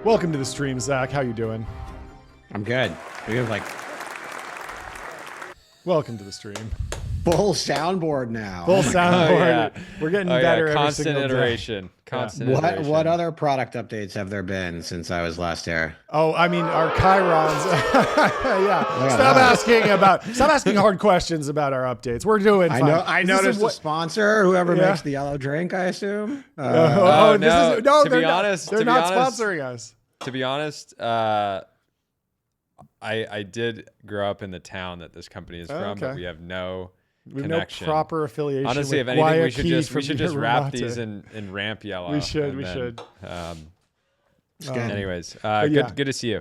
Welcome to the stream, Zach. How you doing? I'm good. We have like Welcome to the stream. full soundboard now. Full soundboard. yeah. We're getting better every Constant single iteration. day. Constant What iteration. other product updates have there been since I was last here? Oh, I mean our Chirons. Yeah. Stop asking hard questions about our updates. We're doing fine. I noticed the sponsor, whoever makes the yellow drink, I assume. no. To they're be not, honest- they're to be not honest- sponsoring us. To be honest, I did grow up in the town that this company is from, okay. but we have no We have no connection. proper affiliation. Honestly, with if anything, we Guayaquil should from just wrap Renate. these in ramp yellow. We should. and We then, should. Anyways, yeah. good to see you.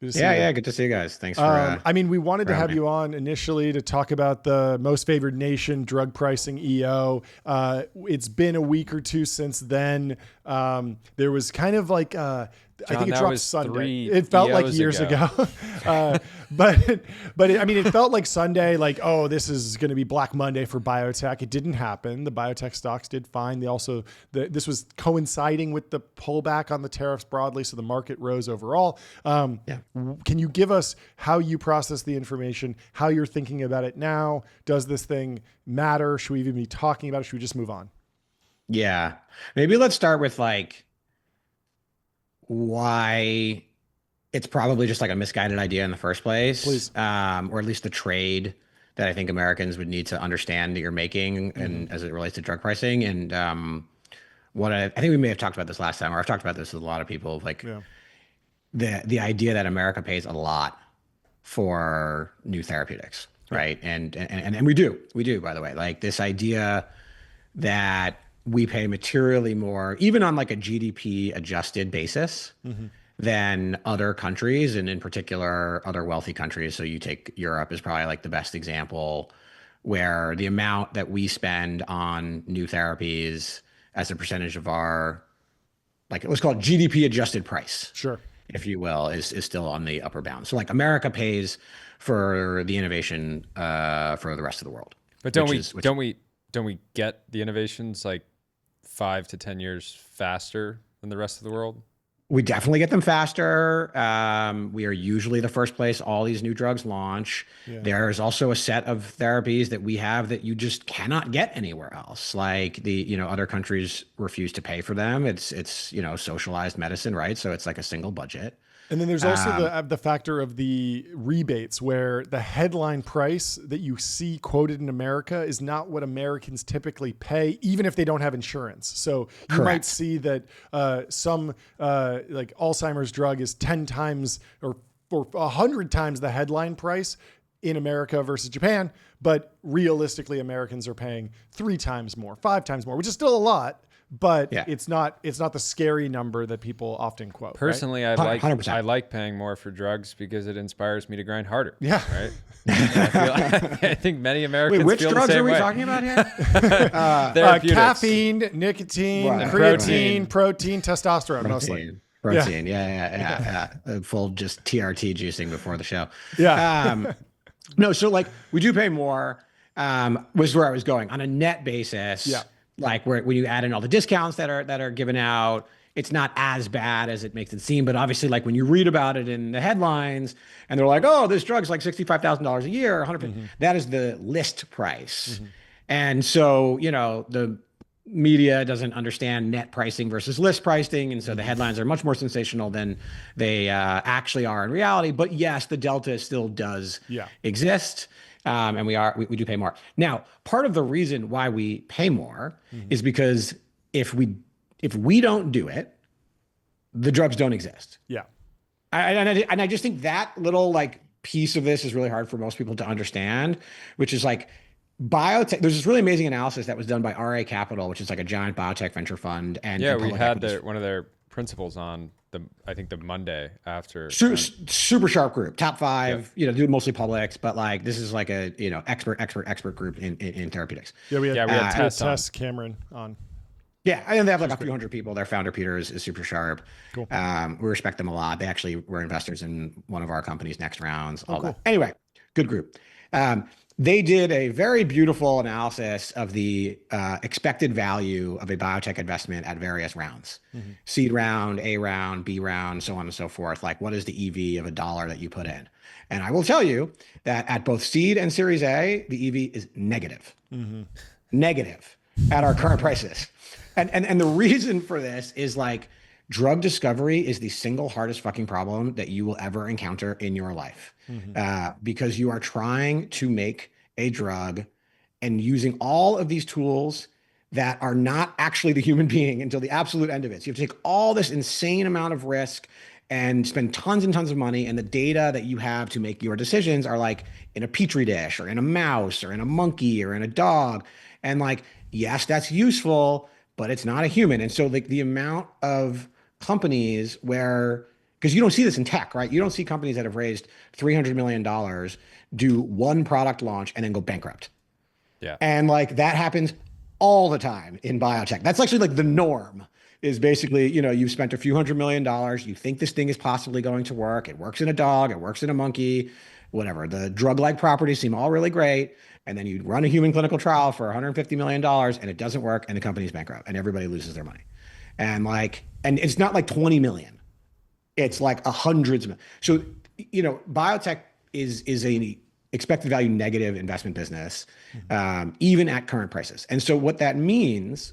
Good to see you. Yeah, good to see you guys. Thanks for. I mean, we wanted to have me. you on initially to talk about the most favored nation drug pricing EO. It's been a week or two since then. There was kind of like I think it that dropped was Sunday. 3 It felt like EOs years ago. But I mean, it felt like Sunday, like, oh, this is going to be Black Monday for biotech. It didn't happen. The biotech stocks did fine. They also, this was coinciding with the pullback on the tariffs broadly, so the market rose overall. Can you give us how you process the information, how you're thinking about it now? Does this thing matter? Should we even be talking about it? Should we just move on? Yeah, maybe let's start with like why it's probably just like a misguided idea in the first place. Please. Or at least the trade that I think Americans would need to understand that you're making and as it relates to drug pricing. And what I think we may have talked about this last time, or I've talked about this with a lot of people, like the idea that America pays a lot for new therapeutics, right? And we do, by the way, like this idea that we pay materially more, even on like a GDP adjusted basis than other countries, and in particular, other wealthy countries. So you take Europe is probably like the best example, where the amount that we spend on new therapies as a percentage of our, like, let's call it GDP adjusted price, Sure. if you will, is still on the upper bound. So like America pays for the innovation for the rest of the world. But don't we get the innovations like 5 to 10 years faster than the rest of the world? We definitely get them faster. We are usually the first place all these new drugs launch. Yeah. There's also a set of therapies that we have that you just cannot get anywhere else. Like other countries refuse to pay for them. It's socialized medicine, right? So it's like a single budget. And then there's also the factor of the rebates, where the headline price that you see quoted in America is not what Americans typically pay, even if they don't have insurance. So you might see that some like Alzheimer's drug is 10 times or 100 times the headline price in America versus Japan, but realistically Americans are paying 3 times more, 5 times more, which is still a lot. But it's not the scary number that people often quote. Personally, right? I like paying more for drugs because it inspires me to grind harder. Yeah. Right. I think many Americans. Wait, which feel drugs the same are we way. talking about here? Caffeine, nicotine, creatine, protein, testosterone, mostly. Protein, yeah. Full just TRT juicing before the show. Yeah. No, so like we do pay more. Was where I was going on a net basis. Yeah. Like when you add in all the discounts that are given out, it's not as bad as it makes it seem. But obviously, like when you read about it in the headlines and they're like, oh, this drug's like $65,000 a year, 100, that is the list price. And so, the media doesn't understand net pricing versus list pricing. And so the headlines are much more sensational than they actually are in reality. But yes, the delta still does exist. And we do pay more. Now, part of the reason why we pay more is because if we don't do it, the drugs don't exist. Yeah. And I just think that little like piece of this is really hard for most people to understand, which is like biotech. There's this really amazing analysis that was done by RA Capital, which is like a giant biotech venture fund. And we had one of their principals on the Monday after. Super sharp group, top 5. Do mostly publics, but like this is like a expert group in therapeutics. Yeah, we had Tess Cameron on. Yeah, and they have like a few hundred people. Their founder Peter is super sharp. Cool. We respect them a lot. They actually were investors in one of our company's next rounds. All cool. that. Anyway, good group. They did a very beautiful analysis of the expected value of a biotech investment at various rounds, seed round, A round, B round, so on and so forth. Like, what is the EV of a dollar that you put in? And I will tell you that at both seed and Series A, the EV is negative, negative at our current prices. And the reason for this is like, drug discovery is the single hardest fucking problem that you will ever encounter in your life, because you are trying to make a drug and using all of these tools that are not actually the human being until the absolute end of it. So you have to take all this insane amount of risk and spend tons and tons of money. And the data that you have to make your decisions are like in a petri dish or in a mouse or in a monkey or in a dog. And like, yes, that's useful, but it's not a human. And so like the amount of companies where, because you don't see this in tech, right? You don't see companies that have raised $300 million do one product launch and then go bankrupt. Yeah. And like that happens all the time in biotech. That's actually like the norm, is basically, you know, you've spent a few $100 million. You think this thing is possibly going to work. It works in a dog, it works in a monkey, whatever. The drug-like properties seem all really great. And then you run a human clinical trial for $150 million and it doesn't work and the company's bankrupt and everybody loses their money. And like, and it's not like 20 million. It's like hundreds of million. So, you know, biotech is a expected value negative investment business, even at current prices. And so what that means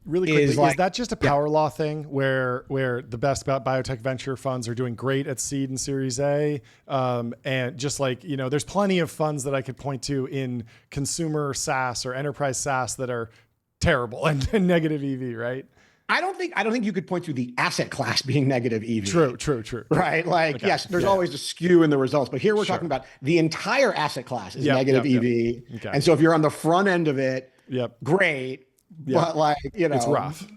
really quickly, is that just a power law thing where the best biotech venture funds are doing great at seed and Series A? And just like, you know, there's plenty of funds that I could point to in consumer SaaS or enterprise SaaS that are terrible and negative EV, right? I don't think you could point to the asset class being negative EV. True. Right? Like, okay. Yes, there's always a skew in the results, but here we're talking about the entire asset class is negative EV. Okay. And so if you're on the front end of it, great. But like, you know, it's rough.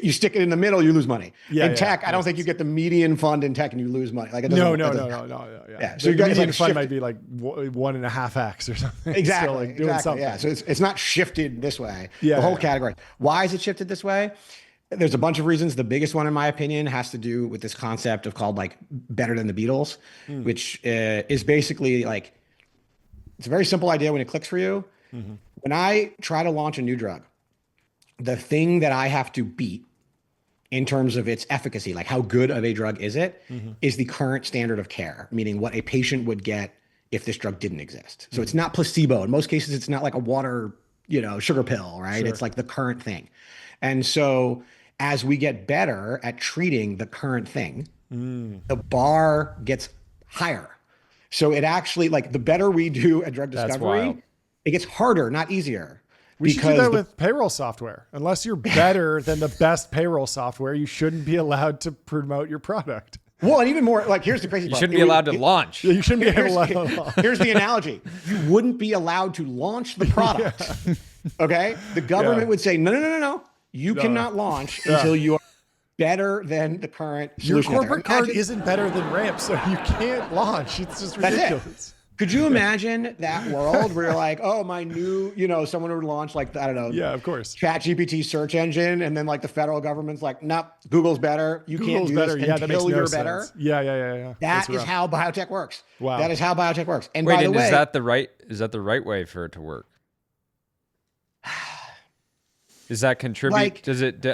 You stick it in the middle, you lose money. In tech, I don't think you get the median fund in tech and you lose money. Like, it doesn't, no. Yeah. So the median fund might be like 1.5x or something. Exactly. Doing something. Yeah. So it's not shifted this way. The whole category. Why is it shifted this way? There's a bunch of reasons. The biggest one, in my opinion, has to do with this concept of called like better than the Beatles, which is basically like, it's a very simple idea when it clicks for you. When I try to launch a new drug, the thing that I have to beat in terms of its efficacy, like how good of a drug is it, is the current standard of care, meaning what a patient would get if this drug didn't exist. So it's not placebo. In most cases, it's not like a water, you know, sugar pill, right? Sure. It's like the current thing. And so as we get better at treating the current thing, the bar gets higher. So it actually, like, the better we do at drug discovery, it gets harder, not easier. We should do that with payroll software. Unless you're better than the best payroll software, you shouldn't be allowed to promote your product. Well, and even more, like, here's the crazy part. You shouldn't be allowed to launch. You shouldn't be allowed to launch. Here's the analogy. You wouldn't be allowed to launch the product. Okay? The government would say, no. You cannot launch until you are better than the current solution. Your corporate card isn't better than Ramp, so you can't launch. It's just ridiculous. That's it. Could you imagine that world where you're like, oh, my new, you know, someone would launch like, I don't know. Yeah, of course. ChatGPT search engine. And then like the federal government's like, nope, Google's better. You can't do this until you're better. Yeah. That is how biotech works. Wow. That is how biotech works. And wait, by the way, is that the right way for it to work? Does that contribute? Like, does it?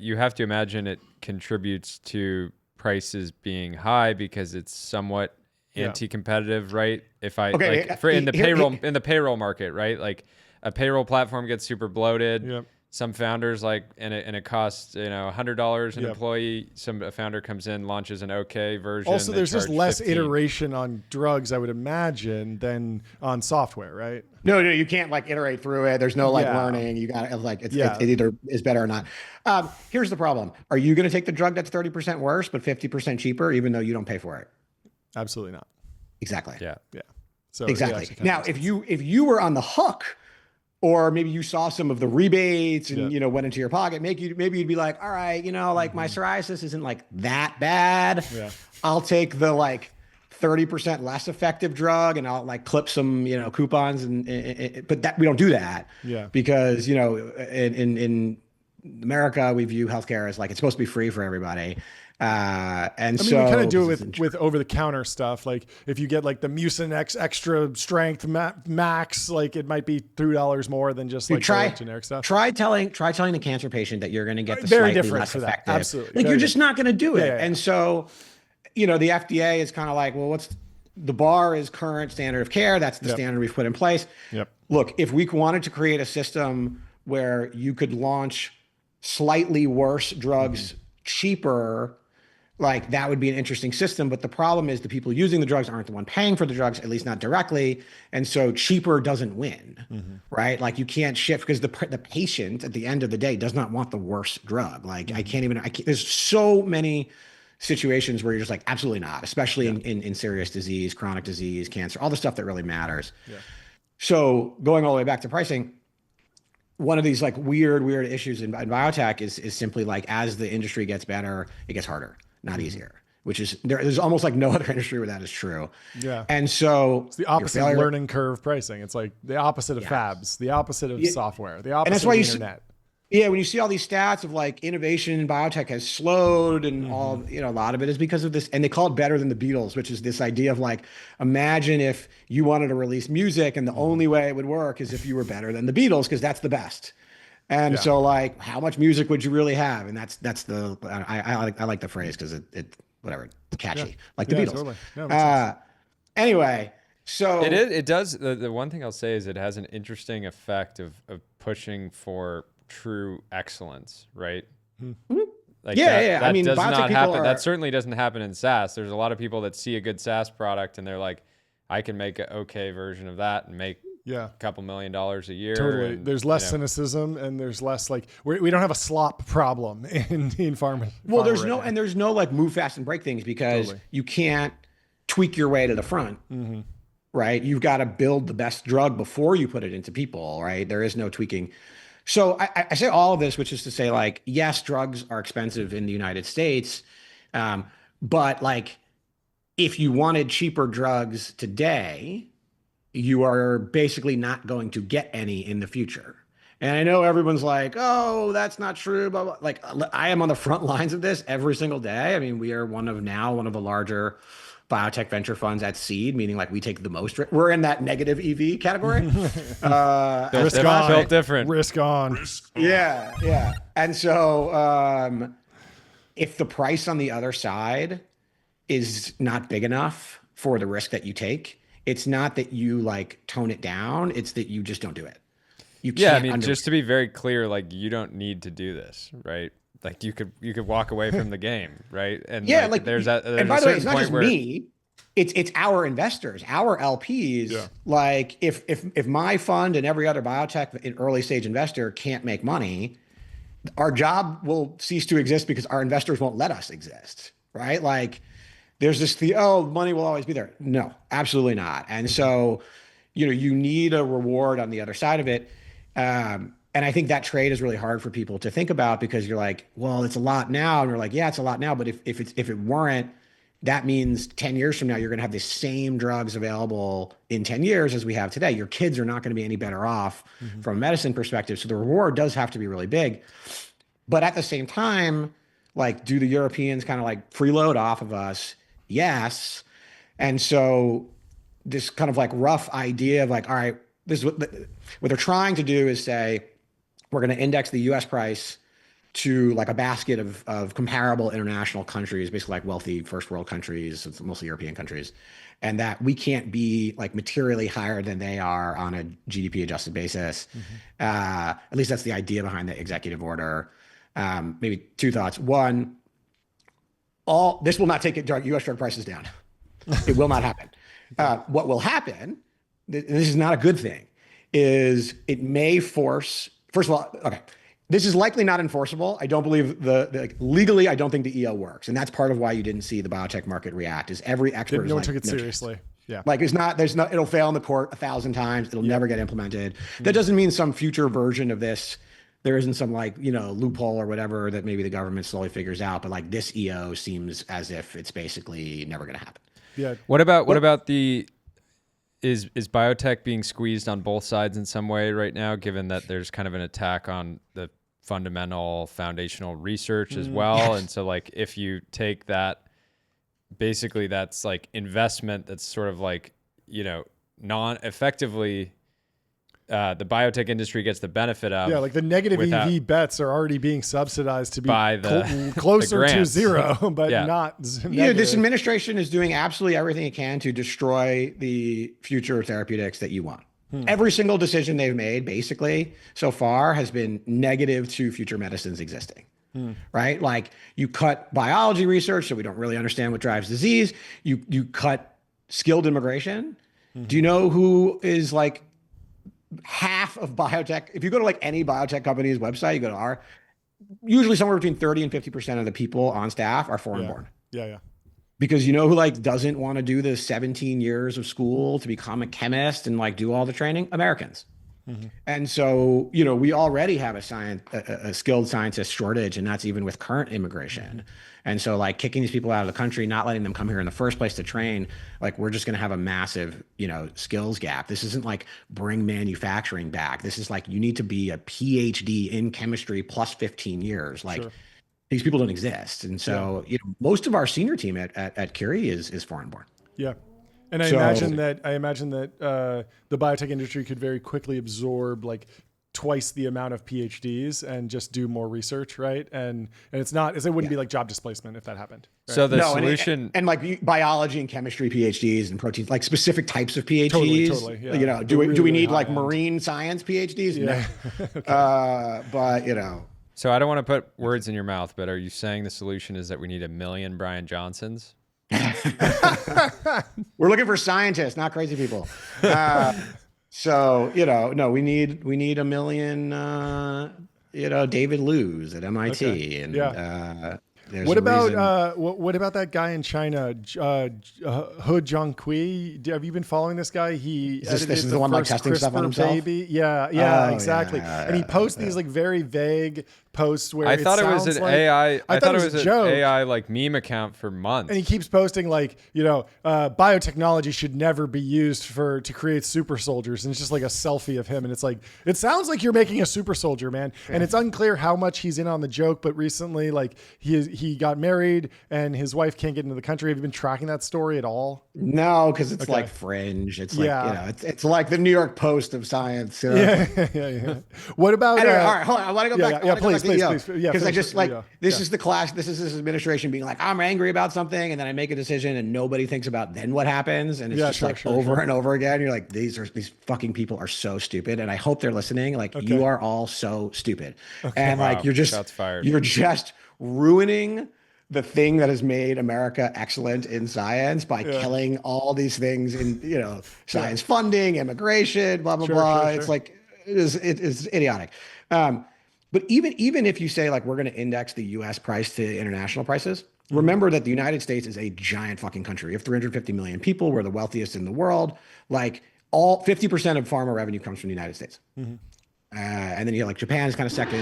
You have to imagine it contributes to prices being high because it's somewhat anti-competitive, right? If I in the payroll market, right? Like a payroll platform gets super bloated. Yep. Some founders and it costs $100 an employee. A founder comes in, launches an okay version. Also, there's just less 15. iteration on drugs, I would imagine, than on software, right? No, you can't like iterate through it. There's no like learning. You got to like it either is better or not. Here's the problem: are you going to take the drug that's 30% worse but 50% cheaper, even though you don't pay for it? Absolutely not. Exactly. Yeah. So exactly. Now, if you were on the hook, or maybe you saw some of the rebates and went into your pocket, maybe you'd be like, all right, like my psoriasis isn't like that bad. Yeah. I'll take the like 30% less effective drug and I'll like clip some coupons but that we don't do that. Yeah. Because in America we view healthcare as like it's supposed to be free for everybody. And I mean, we kind of do it with over-the-counter stuff. Like if you get like the Mucin X extra strength max, like it might be $3 more than just like generic stuff. Try telling the cancer patient that you're going to get the very slightly different less for that. effective. Absolutely, like very you're just not going to do it. Yeah. And so, the FDA is kind of like, well, what's the bar is current standard of care. That's the standard we've put in place. Yep. Look, if we wanted to create a system where you could launch slightly worse drugs cheaper, like that would be an interesting system. But the problem is the people using the drugs aren't the one paying for the drugs, at least not directly. And so cheaper doesn't win, right? Like you can't shift because the patient at the end of the day does not want the worst drug. Like there's so many situations where you're just like, absolutely not, especially in serious disease, chronic disease, cancer, all the stuff that really matters. Yeah. So going all the way back to pricing, one of these like weird issues in biotech is simply like, as the industry gets better, it gets harder, not easier, which is there's almost like no other industry where that is true. Yeah. And so it's the opposite of learning curve pricing. It's like the opposite of fabs, the opposite of software, the opposite of the internet. Yeah, when you see all these stats of like innovation in biotech has slowed and all, a lot of it is because of this. And they call it better than the Beatles, which is this idea of like, imagine if you wanted to release music and the only way it would work is if you were better than the Beatles, because that's the best. And so like, how much music would you really have? And that's the, I like the phrase because it whatever, it's catchy, like the Beatles. Totally. No, anyway, so it does. The one thing I'll say is it has an interesting effect of pushing for true excellence, right? Like that I mean, does not happen. That certainly doesn't happen in SaaS. There's a lot of people that see a good SaaS product and they're like, I can make an okay version of that and make a couple $1 million a year. Totally. And, there's less cynicism and there's less like we don't have a slop problem in pharma. Well, there's no like move fast and break things because you can't tweak your way to the front. Right? You've got to build the best drug before you put it into people, right? There is no tweaking. So I say all of this, which is to say, like, yes, drugs are expensive in the United States, but like, if you wanted cheaper drugs today, you are basically not going to get any in the future. And I know everyone's like, oh, that's not true, blah, blah. Like, I am on the front lines of this every single day. I mean, we are one of the larger biotech venture funds at seed, meaning like we take the most risk. We're in that negative EV category. Risk on. Built different. Risk on. Yeah. And so if the price on the other side is not big enough for the risk that you take, it's not that you like tone it down. It's that you just don't do it. You can't. I mean, just to be very clear, like you don't need to do this, right? Like you could walk away from the game, right? And there's and by the way, it's not just me. It's our investors, our LPs. Yeah. Like if my fund and every other biotech early stage investor can't make money, our job will cease to exist because our investors won't let us exist, right? Like there's this money will always be there. No, absolutely not. And so, you need a reward on the other side of it. And I think that trade is really hard for people to think about because you're like, well, it's a lot now. And you're like, yeah, it's a lot now. But if it weren't, that means 10 years from now, you're going to have the same drugs available in 10 years as we have today. Your kids are not going to be any better off from a medicine perspective. So the reward does have to be really big. But at the same time, like, do the Europeans kind of like freeload off of us? Yes. And so this kind of like rough idea of like, all right, this is what they're trying to do is say, we're going to index the US price to like a basket of comparable international countries, basically like wealthy first world countries, mostly European countries, and that we can't be like materially higher than they are on a GDP adjusted basis. At least that's the idea behind the executive order. Maybe two thoughts. One, this will not take US drug prices down. It will not happen. What will happen, and this is not a good thing, is it may force, first of all, okay, this is likely not enforceable. I don't believe legally, I don't think the EO works. And that's part of why you didn't see the biotech market react is every expert no one took it seriously. Yeah. Like it'll fail in the court 1,000 times. It'll never get implemented. That doesn't mean some future version of this, there isn't some like, loophole or whatever that maybe the government slowly figures out. But like this EO seems as if it's basically never going to happen. Yeah. What about is biotech being squeezed on both sides in some way right now, given that there's kind of an attack on the fundamental foundational research as well. And so like if you take that, basically that's like investment that's sort of like, non-effectively the biotech industry gets the benefit of. Yeah, like the negative EV bets are already being subsidized to be by closer to zero, but not negative. This administration is doing absolutely everything it can to destroy the future therapeutics that you want. Every single decision they've made, basically, so far has been negative to future medicines existing. Right? Like you cut biology research, so we don't really understand what drives disease. You cut skilled immigration. Do you know who is like half of biotech? If you go to like any biotech company's website, you go to usually somewhere between 30 and 50% of the people on staff are foreign born. Yeah. Because you know who like doesn't want to do the 17 years of school to become a chemist and like do all the training? Americans. And so, we already have a skilled scientist shortage, and that's even with current immigration. And so like kicking these people out of the country, not letting them come here in the first place to train, like we're just going to have a massive, skills gap. This isn't like bring manufacturing back. This is like, you need to be a PhD in chemistry plus 15 years. Like these people don't exist. And so, most of our senior team at Curie is foreign born. Yeah. And I imagine that the biotech industry could very quickly absorb like twice the amount of PhDs and just do more research, right? And it wouldn't be like job displacement if that happened. Right? So the solution and like biology and chemistry PhDs and proteins, like specific types of PhDs. Totally. Yeah. Do we need like marine science PhDs? Yeah. No. But So I don't want to put words in your mouth, but are you saying the solution is that we need 1 million Brian Johnsons? We're looking for scientists, not crazy people. No, we need 1 million, David Liu's at MIT. Okay. And what about that guy in China, He Jiankui? Have you been following this guy? This is the one like testing stuff on himself. Baby. Yeah, exactly. And he posts these like very vague posts where I thought it was an AI. I thought it was an joke. AI like meme account for months. And he keeps posting like, biotechnology should never be used to create super soldiers. And it's just like a selfie of him. And it's like, it sounds like you're making a super soldier, man. Yeah. And it's unclear how much he's in on the joke. But recently, like he got married and his wife can't get into the country. Have you been tracking that story at all? No, because it's like fringe. It's like, it's like the New York Post of science. Yeah. What about? Anyway, all right, hold on. I want to go back. Please. Because I just like this is the clash. This is this administration being like, I'm angry about something, and then I make a decision, and nobody thinks about then what happens, and it's over and over again. You're like, these fucking people are so stupid, and I hope they're listening. Like you are all so stupid, and like you're just ruining the thing that has made America excellent in science by killing all these things in science funding, immigration, blah blah blah. It's like it's idiotic. But even if you say like we're going to index the U.S. price to international prices, remember that the United States is a giant fucking country. We have 350 million people. We're the wealthiest in the world. Like 50% of pharma revenue comes from the United States. And then you have like Japan is kind of second.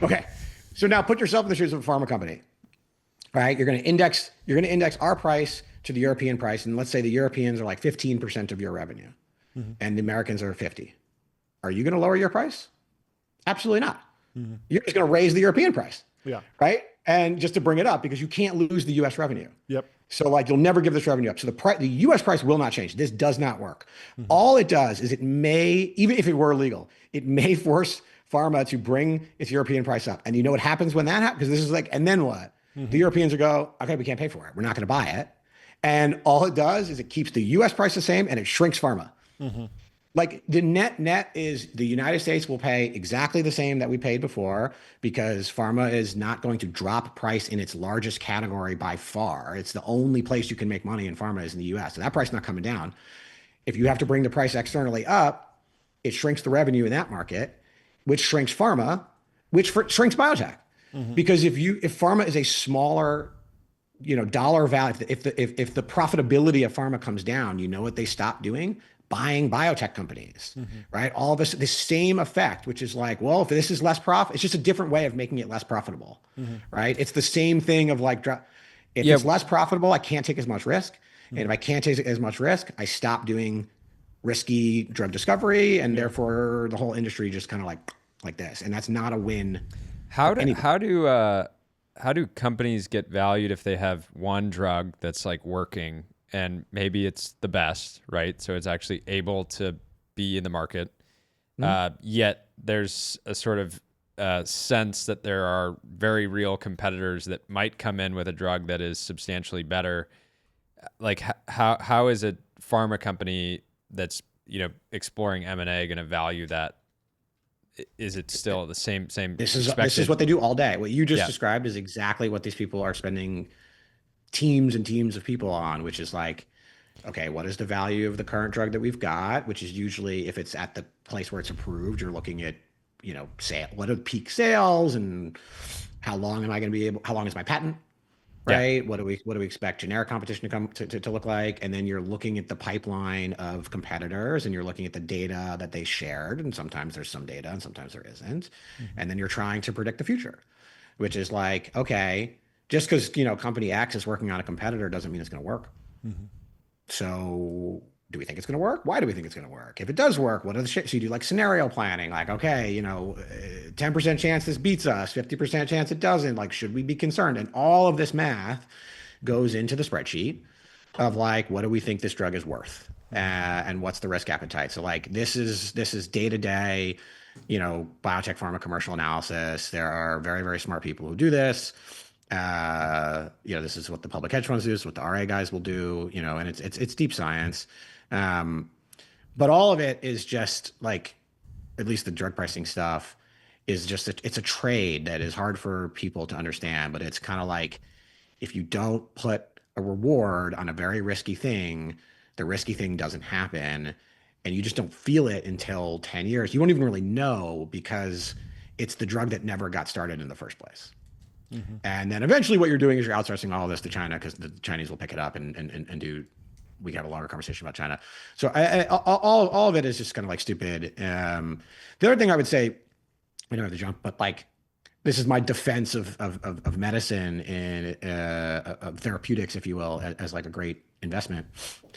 Okay, so now put yourself in the shoes of a pharma company. All right, you're going to index our price to the European price, and let's say the Europeans are like 15% of your revenue, and the Americans are 50. Are you going to lower your price? Absolutely not. You're just going to raise the European price. Yeah. Right. And just to bring it up, because you can't lose the U.S. revenue. Yep. So like you'll never give this revenue up. So the U.S. price will not change. This does not work. All it does is it may, even if it were legal, it may force pharma to bring its European price up. And you know what happens when that happens? Because this is like, and then what? The Europeans will go, okay, we can't pay for it. We're not going to buy it. And all it does is it keeps the U.S. price the same and it shrinks pharma. Like the net is the United States will pay exactly the same that we paid before because pharma is not going to drop price in its largest category by far. It's the only place you can make money in pharma is in the US. So that price is not coming down. If you have to bring the price externally up, it shrinks the revenue in that market, which shrinks pharma, which shrinks biotech. Because if pharma is a smaller, dollar value, if the profitability of pharma comes down, you know what they stop doing? Buying biotech companies, right? All of this same effect, which is like, well, if this is less profit, it's just a different way of making it less profitable, right? It's the same thing of like, if it's less profitable, I can't take as much risk. And if I can't take as much risk, I stop doing risky drug discovery. And therefore the whole industry just kind of like like this, and that's not a win. How do companies get valued if they have one drug that's like working and maybe it's the best, right? So it's actually able to be in the market. Yet there's a sort of sense that there are very real competitors that might come in with a drug that is substantially better. Like how is a pharma company that's, exploring M&A going to value that? Is it still the same? This is what they do all day. What you just described is exactly what these people are spending teams and teams of people on, which is like, okay, what is the value of the current drug that we've got? Which is usually, if it's at the place where it's approved, you're looking at, what are the peak sales and how long is my patent? Right? Yeah. What do we expect generic competition to come to look like? And then you're looking at the pipeline of competitors and you're looking at the data that they shared. And sometimes there's some data and sometimes there isn't. And then you're trying to predict the future, which is like, okay, just because, company X is working on a competitor doesn't mean it's going to work. So do we think it's going to work? Why do we think it's going to work? If it does work, what are the so you do like scenario planning, like, okay, 10% chance this beats us, 50% chance it doesn't, like, should we be concerned? And all of this math goes into the spreadsheet of like, what do we think this drug is worth? And what's the risk appetite? So like, this is day-to-day, biotech pharma commercial analysis. There are very, very smart people who do this. This is what the public hedge funds do, this is what the RA guys will do, and it's deep science. But all of it is just like, at least the drug pricing stuff is just, it's a trade that is hard for people to understand, but it's kind of like, if you don't put a reward on a very risky thing, the risky thing doesn't happen and you just don't feel it until 10 years. You won't even really know because it's the drug that never got started in the first place. And then eventually what you're doing is you're outsourcing all of this to China because the Chinese will pick it up and do, we can have a longer conversation about China. So all of it is just kind of like stupid. The other thing I would say, I don't have to jump, but like, this is my defense of medicine and of therapeutics, if you will, as like a great investment.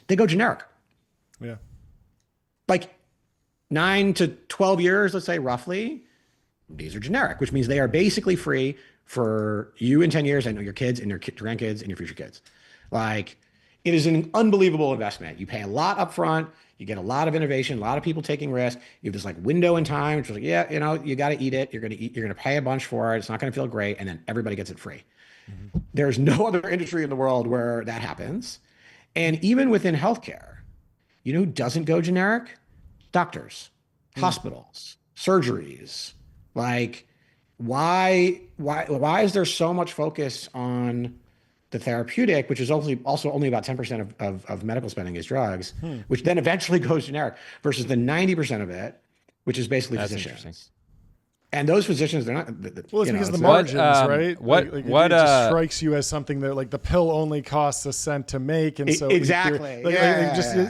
They go generic. Yeah. Like 9 to 12 years, let's say roughly, these are generic, which means they are basically free for you in 10 years and your kids and your grandkids and your future kids. Like, it is an unbelievable investment. You pay a lot up front. You get a lot of innovation, a lot of people taking risks. You have this like window in time, which is like, you got to eat it. You're going to pay a bunch for it. It's not going to feel great. And then everybody gets it free. There's no other industry in the world where that happens. And even within healthcare, who doesn't go generic? Doctors, hospitals, surgeries. Like, why is there so much focus on the therapeutic, which is also only about 10% of medical spending is drugs, which then eventually goes generic, versus the 90% of it, which is basically physicians. And those physicians, they're not. Well, it's because of the margins, right? It just strikes you as something that like the pill only costs a cent to make, and so exactly,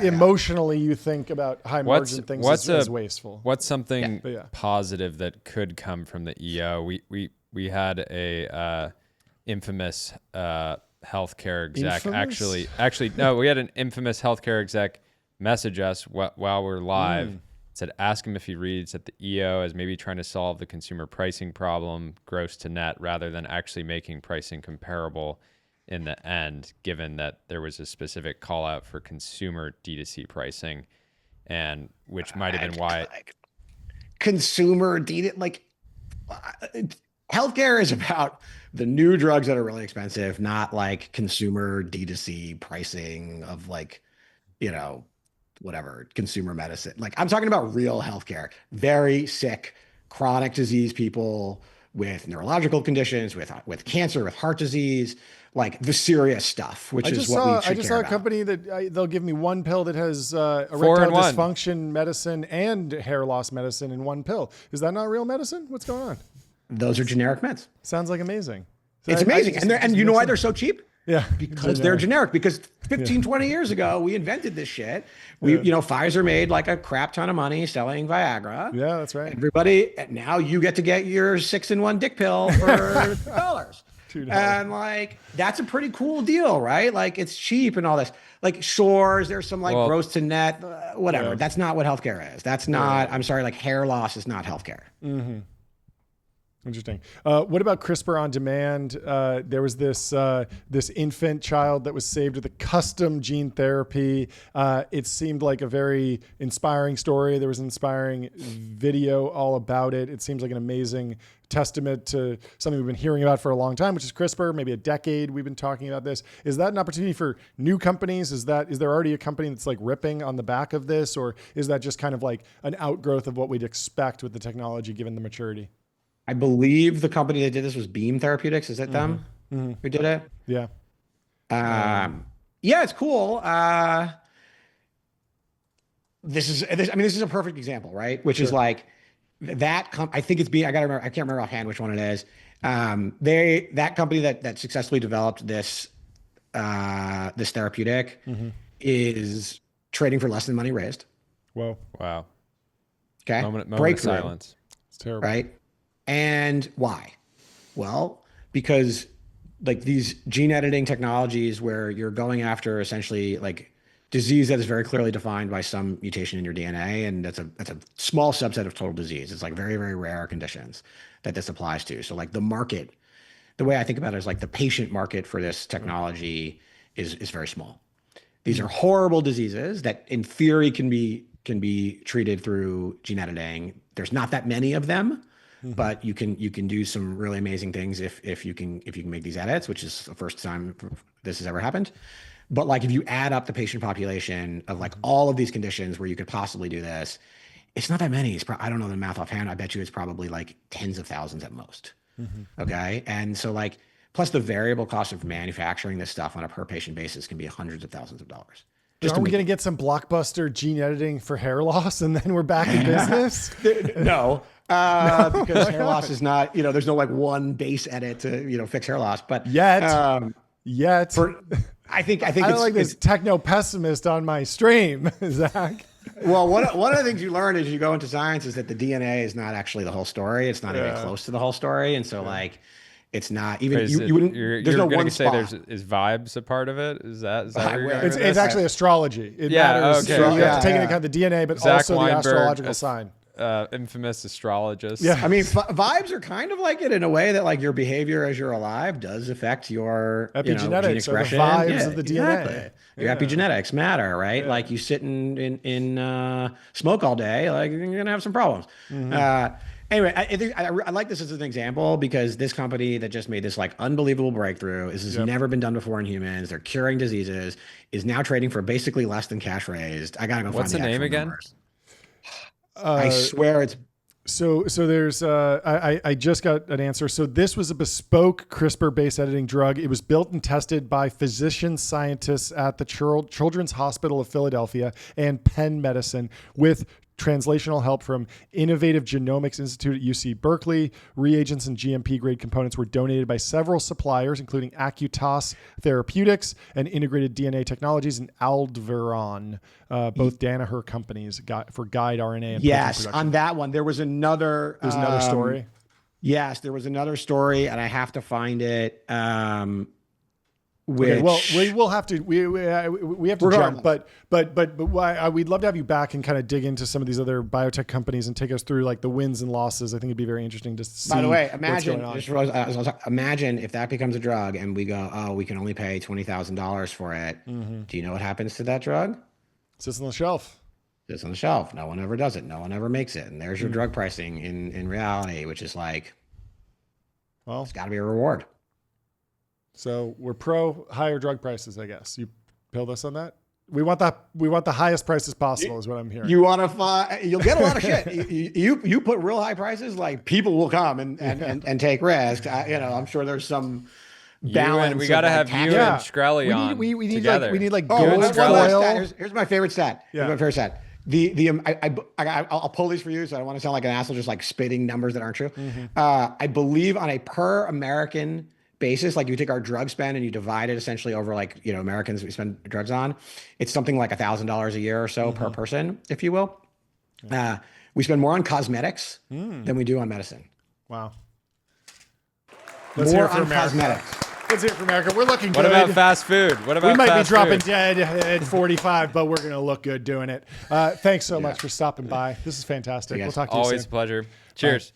emotionally you think about high margin things as wasteful. What's something positive that could come from the EO? We had a infamous healthcare exec. Actually, no, we had an infamous healthcare exec message us while we're live. Said, ask him if he reads that the EO as maybe trying to solve the consumer pricing problem, gross to net, rather than actually making pricing comparable in the end, given that there was a specific call out for consumer D2C pricing, and which might have been why. Consumer D2C, like, healthcare is about the new drugs that are really expensive, not like consumer D2C pricing of like, whatever, consumer medicine. Like, I'm talking about real healthcare, very sick, chronic disease people with neurological conditions, with cancer, with heart disease, like the serious stuff, which is what we should care about. I just saw a company that they'll give me one pill that has erectile dysfunction medicine and hair loss medicine in one pill. Is that not real medicine? What's going on? Those are generic meds. Sounds like amazing. It's amazing. And you know why they're so cheap? Yeah. Because they're generic. Because 15, 20 years ago, we invented this shit. Pfizer made like a crap ton of money selling Viagra. Yeah, that's right. Everybody, now you get to get your 6-in-1 dick pill for $6. And like, that's a pretty cool deal, right? Like it's cheap and all this. Like, sure, there's some like gross to net, whatever. That's not what healthcare is. That's not, I'm sorry, like hair loss is not healthcare. Interesting. What about CRISPR on demand? There was this infant child that was saved with a custom gene therapy. It seemed like a very inspiring story. There was an inspiring video all about it. It seems like an amazing testament to something we've been hearing about for a long time, which is CRISPR. Maybe a decade we've been talking about this. Is that an opportunity for new companies? Is there already a company that's like ripping on the back of this, or is that just kind of like an outgrowth of what we'd expect with the technology given the maturity? I believe the company that did this was Beam Therapeutics. Is it them who did it? Yeah. Yeah, it's cool. This is a perfect example, right? Which is like that. I think it's Beam. I can't remember offhand which one it is. That company that successfully developed this therapeutic is trading for less than money raised. Whoa. Wow. Okay. Moment of silence. It's terrible. Right. And why? Well, because like these gene editing technologies where you're going after essentially like disease that is very clearly defined by some mutation in your DNA. And that's a small subset of total disease. It's like very, very rare conditions that this applies to. So like the market, the way I think about it is like the patient market for this technology is very small. These are horrible diseases that in theory can be treated through gene editing. There's not that many of them. But you can do some really amazing things if you can make these edits, which is the first time this has ever happened. But like if you add up the patient population of like all of these conditions where you could possibly do this, it's not that many. I don't know the math offhand. I bet you it's probably like tens of thousands at most. Okay, and so like plus the variable cost of manufacturing this stuff on a per patient basis can be hundreds of thousands of dollars. Are we going to get some blockbuster gene editing for hair loss and then we're back in business? No. Because hair loss is not, there's no like one base edit to, fix hair loss, but yet, I think I don't like this techno pessimist on my stream, Zach. Well, one of the things you learn as you go into science is that the DNA is not actually the whole story. It's not even close to the whole story. And so like, it's not even, you wouldn't, there's no one spot. Is vibes a part of it? Is that where you're going with it's actually astrology. It matters. Okay. You have to take into account the DNA, but Zach also Weinberg, the astrological sign. Infamous astrologist. Yeah. I mean, vibes are kind of like it in a way that like your behavior as you're alive does affect your epigenetics, gene expression. The vibes of the DNA. Exactly. Your epigenetics matter, right? Yeah. Like you sit in smoke all day, like you're gonna have some problems. Anyway, I like this as an example because this company that just made this like unbelievable breakthrough, this has never been done before in humans. They're curing diseases, is now trading for basically less than cash raised. I gotta go. What's the name again? Numbers. I swear it's. So there's I just got an answer. So this was a bespoke CRISPR-based editing drug. It was built and tested by physician scientists at the Children's Hospital of Philadelphia and Penn Medicine with translational help from Innovative Genomics Institute at UC Berkeley. Reagents and GMP-grade components were donated by several suppliers, including Accutas Therapeutics and Integrated DNA Technologies and Aldveron, both Danaher companies for guide RNA and protein production. On that one, there was another story. Yes, there was another story, and I have to find it. Okay, well, we'll have to we have to jump, but we'd love to have you back and kind of dig into some of these other biotech companies and take us through like the wins and losses. I think it'd be very interesting to see. By the way, imagine if that becomes a drug and we go, oh, we can only pay $20,000 for it. Do you know what happens to that drug? Sits on the shelf. Sits on the shelf. No one ever does it. No one ever makes it. And there's your drug pricing in reality, which is like, well, it's got to be a reward. So we're pro higher drug prices, I guess. You build us on that. We want the highest prices possible, is what I'm hearing. You want to you'll get a lot of shit. You put real high prices, like people will come and take risks. I'm sure there's some balance. We got to have you and Shkreli on we need together. Here's my favorite stat. Yeah. Here's my favorite stat. I'll pull these for you, so I don't want to sound like an asshole just like spitting numbers that aren't true. I believe on a per American basis, like you take our drug spend and you divide it essentially over like, Americans we spend drugs on, it's something like $1,000 a year or so per person, if you will. We spend more on cosmetics than we do on medicine. Wow. More on cosmetics. Let's hear it for America. We're looking good. What about fast food? What about we might be fast dropping food? dead at 45, but we're going to look good doing it. Thanks so much for stopping by. This is fantastic. We'll talk to you soon. Always a pleasure. Cheers. Bye.